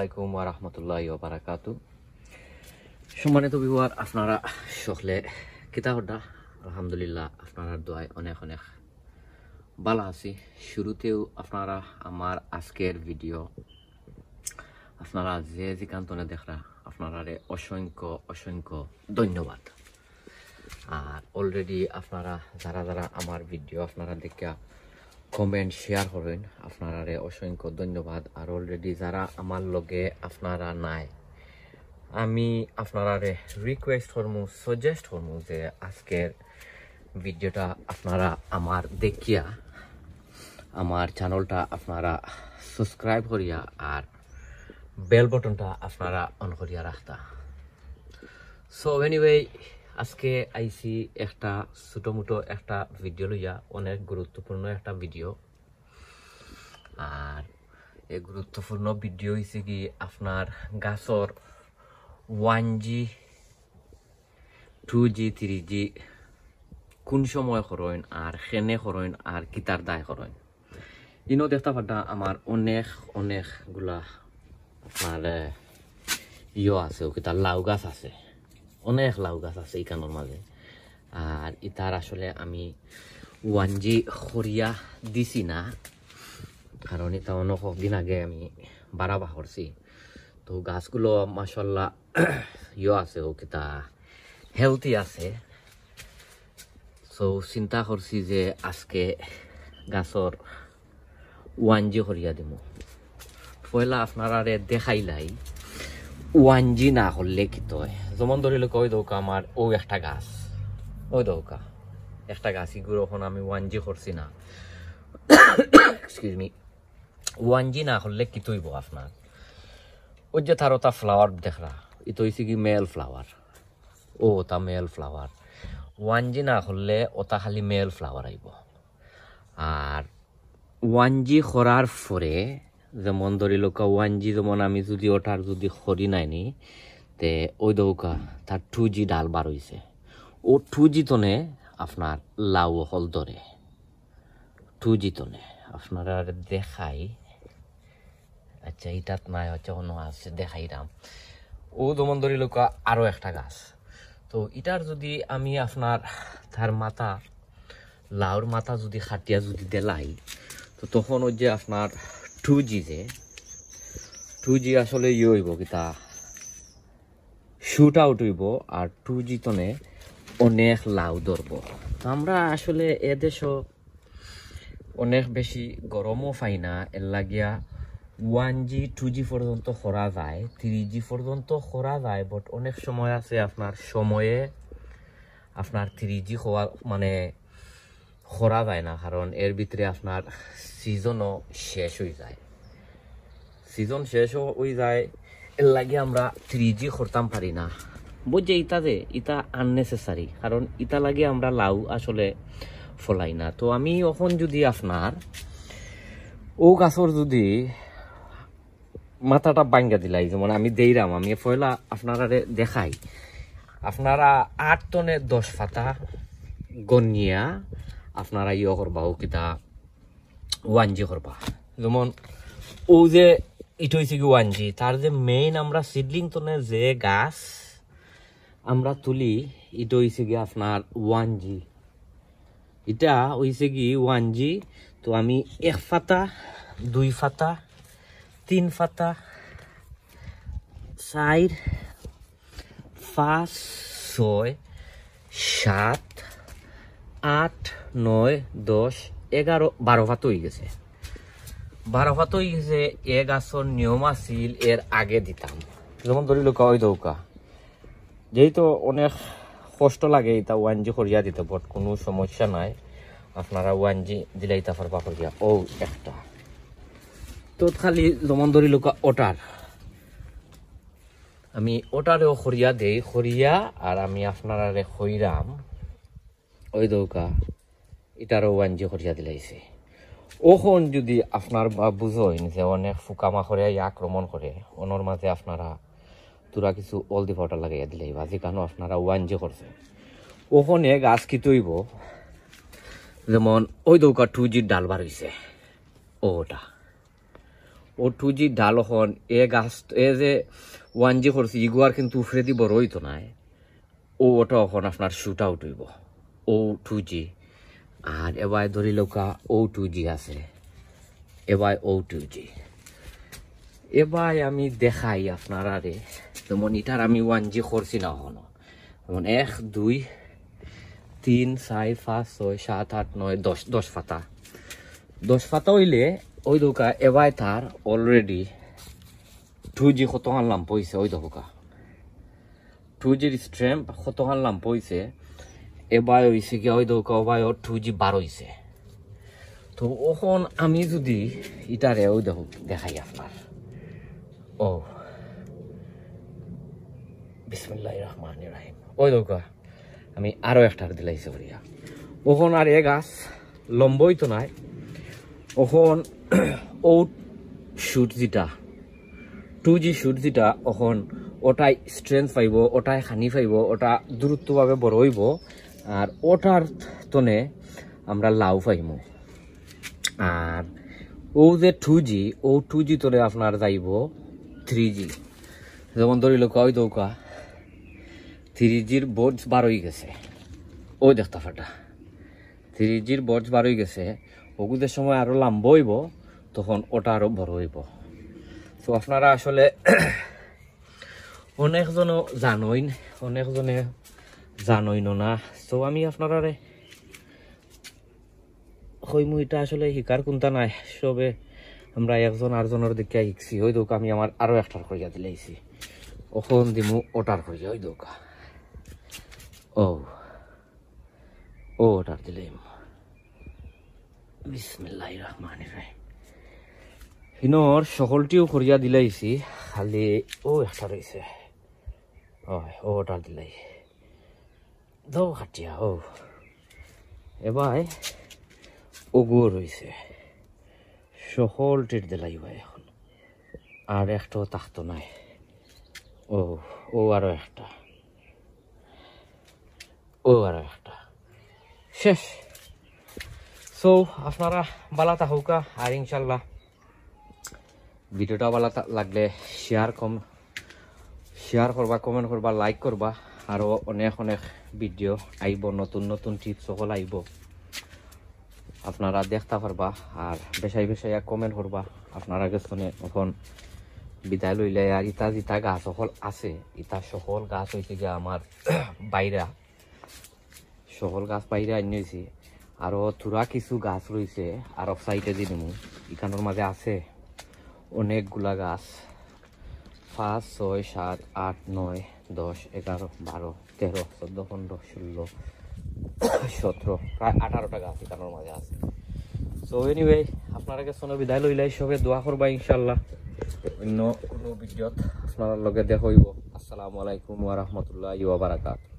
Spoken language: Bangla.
আলাইকুম ওয়া রাহমাতুল্লাহি ওয়া বারাকাতুহু। সম্মানিত ভিউয়ার, আপনারা সকলে কিতা হড্ডা? আলহামদুলিল্লাহ, আপনার দোয়ায় অনেক অনেক ভালো আছি। শুরুতেও আপনারা আমার আজকের ভিডিও আপনারা যে যেখানে দেখরা আপনারা অসংখ্য অসংখ্য ধন্যবাদ। আর অলরেডি আপনারা যারা আমার ভিডিও আপনারা দেখা কমেন্ট শেয়ার করেন, আপনারা অসংখ্য ধন্যবাদ। আর অলরেডি যারা আমার লগে আপনারা নাই, আমি আপনারা রিকোয়েস্ট করমু, সাজেস্ট করমু যে আজকের ভিডিওটা আপনারা আমার দেখিয়া আমার চ্যানেলটা আপনারা সাবস্ক্রাইব করিয়া আর বেল বটনটা আপনারা অন করিয়া রাখতা। সো এনিওয়ে, আজকে আইসি একটা ছোট মোটো একটা ভিডিও লইয়া, অনেক গুরুত্বপূর্ণ একটা ভিডিও। আর এই গুরুত্বপূর্ণ ভিডিও হয়েছে কি আপনার গাছর 1G 2G 3G কোন সময় করেন আর খেনে করেন আর কিতার দায় করেন। ইনো দেখতে পাটা আমার অনেকগুলা আপনার আছে, কিতার লাউ গাছ আছে, অনেক লাউ গাছ আছে ইকানোর মাঝে। আর ইতার আসলে আমি 1G খরিয়া দিছি না, কারণ এটা অনেক দিন আগে আমি বাড়াবা করছি। তো গাছগুলো মাশাআল্লাহ আছে, ও কিতা হেলথি আছে। সো চিন্তা করছি যে আজকে গাছর 1G খরিয়া দিব। পয়লা আপনারা দেখাইলাই 1G না করলে কি তয়, যেমন ধরিল কই দৌকা আমার ও একটা গাছ, ওই দৌকা একটা গাছ, ইগুলো এখন আমি 1G করছি না। এক্সকিউজ মি, 1G না করলে কি তৈব আপনার ওই যে তার ওটা ফ্লাওয়ার দেখরা, এটা হয়েছে কি মেল ফ্লাওয়ার, ও ওটা মেল ফ্লাওয়ার। 1G না করলে ওটা খালি মেল ফ্লাওয়ার আইব। আর 1G করার পরে যেমন ধরিল 1G যেমন আমি যদি ওটার যদি খরি নাইনি তে ওই দৌকা তার 2G ডাল বার হয়েছে। ও 2G তনে আপনার লাউ হল ধরে 2G তনে আপনারা দেখাই। আচ্ছা, এটাত নাই, হচ্ছে অন্য আছে, দেখাইলাম। ও যেমন ধরিল আরো একটা গাছ। তো এটার যদি আমি আপনার তার মাথা লাউর মাথা যদি খাটিয়া যদি দেলাই, তো তখন ওই যে আপনার 2G যে 2G আসলে হইব কিতা শুট আউট হইব। আর 2G তনে অনেক লাউ ধরব। তো আমরা আসলে এদেশও অনেক বেশি গরমও পাই না, এর লাগিয়া 1G 2G পর্যন্ত করা যায়, 3G পর্যন্ত করা যায়। বাট অনেক সময় আছে আপনার সময়ে আপনার 3G হওয়া মানে করা যায় না, কারণ এর ভিতরে আপনার সিজনও শেষ হয়ে যায়, সিজন শেষও হয়ে যায়। এর লাগে আমরা 3G করতাম পারি না। বুঝছে ইটা যে ইটা আননেসেসারি, কারণ ইটা লাগে আমরা লাউ আসলে ফলাই না। তো আমি এখন যদি আপনার ও গাছর যদি মাথাটা বাঙ্গা দিলাই, যেমন আমি দেইরাম, আমি পয়লা আপনারা দেখাই, আপনারা 8 টনে 10 পাতা গনিয়া আপনারা ইয়ে করবা, ও কিতা 1G করবা। যেমন ও যে ইট হয়েছে কি 1G, তার যে মেইন আমরা সিডলিং তনে যে গাছ আমরা তুলি, এটা হয়েছে কি আপনার 1G, এটা হয়েছে কি 1G। তো আমি 1 পাতা 2 পাতা 3 পাতা 4 5 6 7 8 9 10 11 12 পাতা হয়ে গেছে। 12 পাতা হয়ে গেছে। এ গাছর নিয়ম আছিল এর আগে দিতাম, যেমন ধরি লোকা ওই দৌকা, যেহেতু অনেক কষ্ট লাগে এটা 1G করিয়া দিতে, বাট কোনো সমস্যা নাই, আপনারা 1G দিলে এটা পারবা করিয়া। ও একটা তো খালি যেমন ধরি লোকা ওটার আমি ওটারেও খরিয়া দেই, খরিয়া আর আমি আপনারা খইরাম ওই দৌকা এটারও 1G খরিয়া দিলাইছে। ওখন যদি আপনার বুঝেন যে অনেক ফুকামাখরে আক্রমণ করে, ওনার মাঝে আপনারা তোরা কিছু অলদি পাউডার লাগাইয়া দিলে বাজি কেন আপনারা 1G করছে, ওখানে গাছ কি তৈব। যেমন ওই দৌকা 2G ডাল বার হয়েছে, ওটা ও 2G ডাল হন এ গাছ এ যে 1G করছি ইগুয়ার কিন্তু উফরে দি বড় হইতো না ওটা এখন আপনার শুট আউট হইব ও 2G আর এবার ধরি লোকা ও 2G আছে এবার ও 2G এবার আমি দেখাই আপনারা রে যেমন এটার আমি 1G করছি না হনো যেমন 1 2 3 4 5 6 7 8 9 10 ফাতা 10 ফাতা হইলে ওই দোকা এবার তার অলরেডি 2G কত আনলাম পয়সা ওই দোকা 2G স্ট্রেম্প কত আনলাম পয়সা এবার হয়েছে কি ওই দোকা এবার 2G বার হয়েছে তো ওখন আমি যদি ইটারে ওই দেখো দেখাই আপনার ও বিসমিল্লাহির রহমানির রহিম ওই দোকা আমি আরো একটার দিলাইছে করিয়া ওখন আর এ গাছ লম্বই তো নাই ওখন ও শুট যেটা 2G শুট যেটা ওখন ওটাই স্ট্রেংথ পাইব ওটাই খানি পাইব ওটা দ্রুতভাবে বড় হইব আর ওটার তনে আমরা লাউ পাইব আর ও যে 2G তনে আপনার যাইব 3G যেমন ধরিল ওই দৌকা 3Gর বোর্ডস বার হয়ে গেছে ওই দেখতে ফাটা 3Gর বোর্ডস বার হয়ে গেছে ওগুদের সময় আরো লম্বা হইব তখন ওটা আরো বড় হইব তো আপনারা আসলে অনেকজনও অনেকজনে জানইন না তো আমি আপনারা কইমু এটা আসলে শিকার কোনটা নাই সবে আমরা একজন আরজনের দিকে শিখছি ওই দোকা আমি আমার আরো একটার করিয়া দিলাইছি ওখন দিমু ওটার করিয়া ওই দোকা ও ওটার দিলাম বিসমিল্লাহির রহমানির রহিম হিনর সকলটিও করিয়া দিলাইছি খালি ও একটা রয়েছে ওটার দিলাই দৌ খাটিয়া ও এবার ওগুও রয়েছে সকলটির দিলাইবা এখন আর একটাও থাকতো নাই ও আরো একটা শেষ সো আপনারা বালা থাকুকা আর ইনশাল্লাহ ভিডিওটা ভালো লাগলে শেয়ার করবা কমেন্ট করবা লাইক করবা আরো অনেক ভিডিও আইব নতুন টিপস সকল আইব আপনারা দেখতে পারবা আর বেশাই কমেন্ট করবা আপনারা গেছনে এখন বিদায় লইলে আর ইটা যেটা গাছ সকল আছে ইটা সকল গাছ হয়েছে গিয়ে আমার বাইরা সকল গাছ বাইরে আনিয়েছি আরো থোড়া কিছু গাছ রয়েছে আর অফ সাইডে দিন এখানোর মাঝে আছে অনেকগুলা গাছ 5 6 7 8 9 10 11 12 13 14 15 16 17 প্রায় 18টা গাছ এখানোর মাঝে আছে সো এনিওয়ে আপনারা কাছে বিদায় লইলাই সবে দোয়া করবা ইনশাআল্লাহ অন্য কোনো ভিডিওত আপনার লগে দেখা হইব আসসালামু আলাইকুম ওয়া রাহমাতুল্লাহি ওয়া বারাকাতুহু।